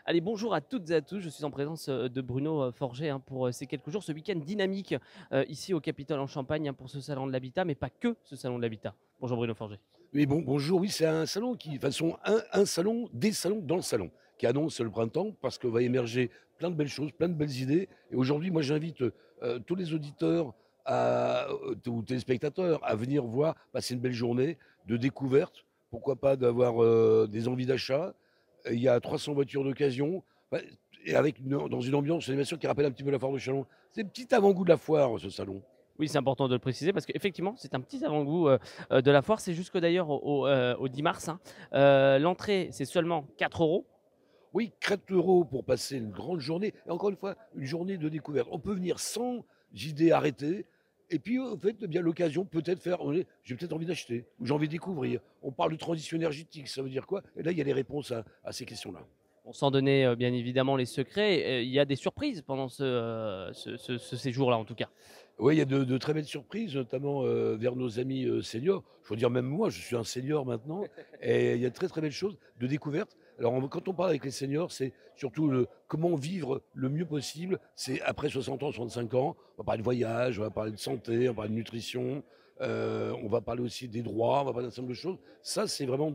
Allez, bonjour à toutes et à tous. Je suis en présence de Bruno Forget pour ces quelques jours, ce week-end dynamique ici au Capitole en Champagne pour ce salon de l'habitat, mais pas que ce salon de l'habitat. Bonjour Bruno Forget. Oui, bonjour, oui, c'est un salon qui, enfin, sont un salon, des salons dans le salon, qui annonce le printemps parce que va émerger plein de belles choses, plein de belles idées. Et aujourd'hui, moi, j'invite tous les auditeurs ou téléspectateurs à venir voir, passer une belle journée de découverte. Pourquoi pas d'avoir des envies d'achat. Il y a 300 voitures d'occasion. Et avec dans une ambiance, une animation qui rappelle un petit peu la foire de Chalon. C'est un petit avant-goût de la foire, ce salon. Oui, c'est important de le préciser parce qu'effectivement, c'est un petit avant-goût de la foire. C'est jusque d'ailleurs au 10 mars. L'entrée, c'est seulement 4 euros. Oui, 4 € pour passer une grande journée. Et encore une fois, une journée de découverte. On peut venir sans idée arrêtée. Et puis, en fait, eh bien l'occasion peut-être faire, j'ai peut-être envie d'acheter, ou j'ai envie de découvrir. On parle de transition énergétique, ça veut dire quoi? Et là, il y a les réponses à ces questions-là. Bon, sans donner bien évidemment les secrets, il y a des surprises pendant ce séjour-là en tout cas. Oui, il y a de très belles surprises, notamment vers nos amis seniors. Je veux dire, même moi, je suis un senior maintenant, et il y a de très très belles choses de découverte. Alors, quand on parle avec les seniors, c'est surtout comment vivre le mieux possible. C'est après 60 ans, 65 ans. On va parler de voyage, on va parler de santé, on va parler de nutrition, on va parler aussi des droits, on va parler d'un certain nombre de choses. Ça, c'est vraiment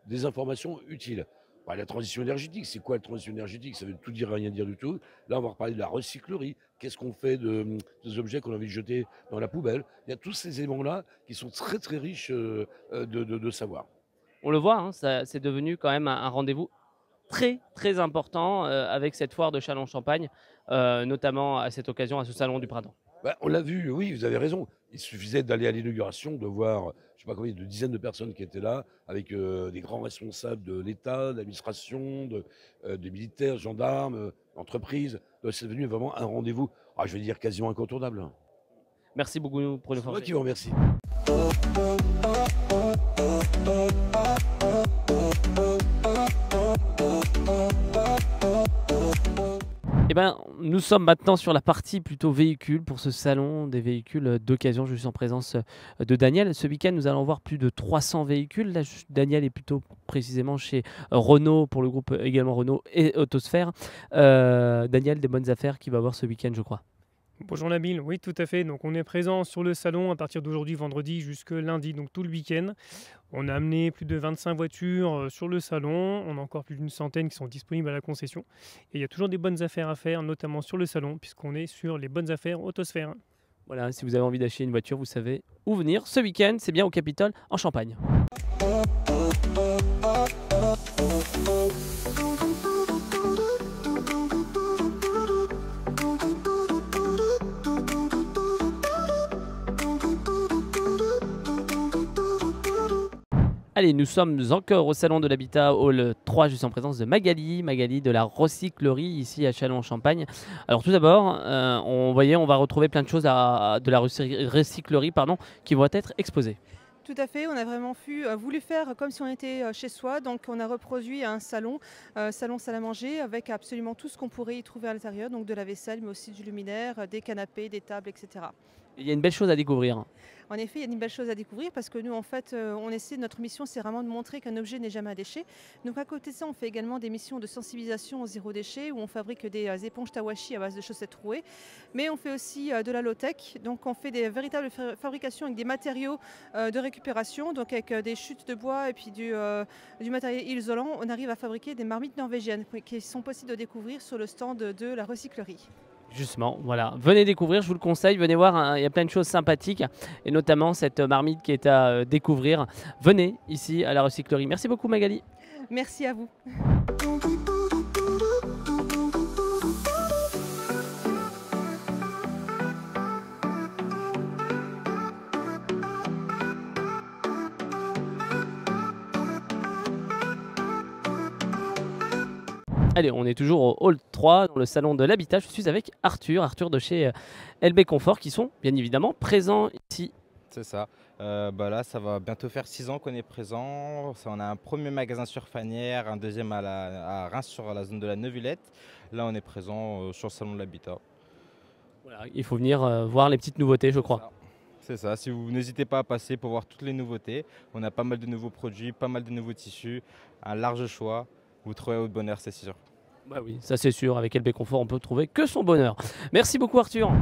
des informations utiles. Bah, la transition énergétique, c'est quoi la transition énergétique? Ça veut tout dire, rien dire du tout. Là, on va reparler de la recyclerie. Qu'est-ce qu'on fait des objets qu'on a envie de jeter dans la poubelle? Il y a tous ces éléments-là qui sont très, très riches de savoir. On le voit, hein, c'est devenu quand même un rendez-vous très, très important avec cette foire de Châlons-Champagne, notamment à cette occasion, à ce salon du printemps. Bah, on l'a vu, oui, vous avez raison. Il suffisait d'aller à l'inauguration, de voir, je sais pas combien, de dizaines de personnes qui étaient là, avec des grands responsables de l'État, de l'administration, des militaires, gendarmes, entreprises. Donc, c'est devenu vraiment un rendez-vous, je vais dire quasiment incontournable. Merci beaucoup pour le C'est moi forger. qui vous remercie. Eh ben, nous sommes maintenant sur la partie plutôt véhicule pour ce salon des véhicules d'occasion. Je suis en présence de Daniel. Ce week-end, nous allons voir plus de 300 véhicules. Là, Daniel est plutôt précisément chez Renault pour le groupe également Renault et Autosphère. Daniel, des bonnes affaires qui va voir ce week-end, je crois. Bonjour Nabil, oui tout à fait. Donc on est présent sur le salon à partir d'aujourd'hui vendredi jusque lundi, donc tout le week-end. On a amené plus de 25 voitures sur le salon. On a encore plus d'une centaine qui sont disponibles à la concession. Et il y a toujours des bonnes affaires à faire, notamment sur le salon, puisqu'on est sur les bonnes affaires Autosphère. Voilà, si vous avez envie d'acheter une voiture, vous savez où venir. Ce week-end, c'est bien au Capitole en Champagne. Allez, nous sommes encore au Salon de l'Habitat, hall 3, juste en présence de Magali de la recyclerie ici à Châlons-en-Champagne. Alors tout d'abord, on va retrouver plein de choses de la recyclerie qui vont être exposées. Tout à fait, on a vraiment voulu faire comme si on était chez soi, donc on a reproduit un salon, salon salle à manger, avec absolument tout ce qu'on pourrait y trouver à l'intérieur, donc de la vaisselle, mais aussi du luminaire, des canapés, des tables, etc. Il y a une belle chose à découvrir. En effet, il y a une belle chose à découvrir parce que nous, en fait, notre mission, c'est vraiment de montrer qu'un objet n'est jamais un déchet. Donc à côté de ça, on fait également des missions de sensibilisation au zéro déchet, où on fabrique des éponges Tawashi à base de chaussettes trouées. Mais on fait aussi de la low-tech, donc on fait des véritables fabrications avec des matériaux de récupération, donc avec des chutes de bois et puis du matériel isolant. On arrive à fabriquer des marmites norvégiennes qui sont possibles de découvrir sur le stand de la recyclerie. Justement, voilà. Venez découvrir, je vous le conseille. Venez voir, hein, il y a plein de choses sympathiques et notamment cette marmite qui est à découvrir. Venez ici à la recyclerie. Merci beaucoup Magali. Merci à vous. Allez, on est toujours au hall 3, dans le salon de l'habitat. Je suis avec Arthur de chez LB Confort, qui sont bien évidemment présents ici. C'est ça. Là, ça va bientôt faire 6 ans qu'on est présent. On a un premier magasin sur Fanière, un deuxième à Reims sur la zone de la Neuvillette. Là, on est présent sur le salon de l'habitat. Voilà, il faut venir voir les petites nouveautés, je crois. C'est ça. Si vous n'hésitez pas à passer pour voir toutes les nouveautés, on a pas mal de nouveaux produits, pas mal de nouveaux tissus, un large choix. Vous trouverez votre bonheur, c'est sûr. Bah oui, ça c'est sûr, avec LB Confort, on peut trouver que son bonheur. Merci beaucoup Arthur.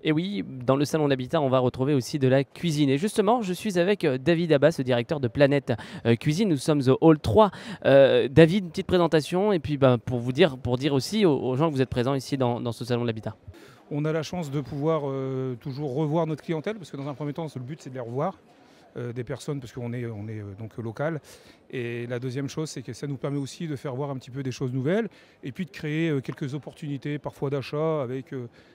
Et oui, dans le salon de l'habitat, on va retrouver aussi de la cuisine. Et justement, je suis avec David Abbas, le directeur de Planète Cuisine. Nous sommes au hall 3. David, une petite présentation et puis pour dire aussi aux gens que vous êtes présents ici dans ce salon de l'habitat. On a la chance de pouvoir toujours revoir notre clientèle parce que dans un premier temps, le but c'est de les revoir. Des personnes parce qu'on est donc local. Et la deuxième chose, c'est que ça nous permet aussi de faire voir un petit peu des choses nouvelles et puis de créer quelques opportunités parfois d'achat avec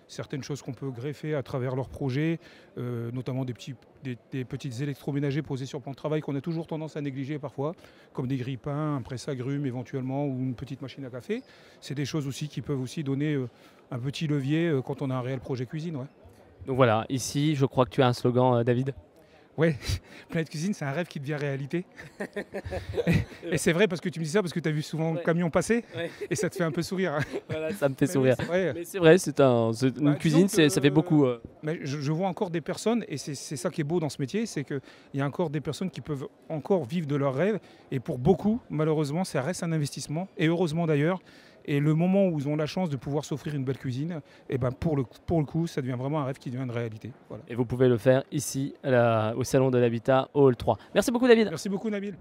certaines choses qu'on peut greffer à travers leurs projets, notamment des petits électroménagers posés sur plan de travail qu'on a toujours tendance à négliger parfois, comme des grille-pains, un presse-agrumes éventuellement ou une petite machine à café. C'est des choses aussi qui peuvent aussi donner un petit levier quand on a un réel projet cuisine. Ouais. Donc voilà, ici, je crois que tu as un slogan, David. Oui, Planète Cuisine, c'est un rêve qui devient réalité. Et c'est vrai parce que tu me dis ça parce que tu as vu souvent le camion passer et ça te fait un peu sourire. Voilà, ça me fait sourire. Mais c'est vrai, une cuisine, ça fait beaucoup. Mais je vois encore des personnes, et c'est ça qui est beau dans ce métier, c'est qu'il y a encore des personnes qui peuvent encore vivre de leurs rêves. Et pour beaucoup, malheureusement, ça reste un investissement. Et heureusement d'ailleurs. Et le moment où ils ont la chance de pouvoir s'offrir une belle cuisine, et ben pour le coup, ça devient vraiment un rêve qui devient une réalité. Voilà. Et vous pouvez le faire ici, au Salon de l'Habitat, au hall 3. Merci beaucoup David. Merci beaucoup Nabil.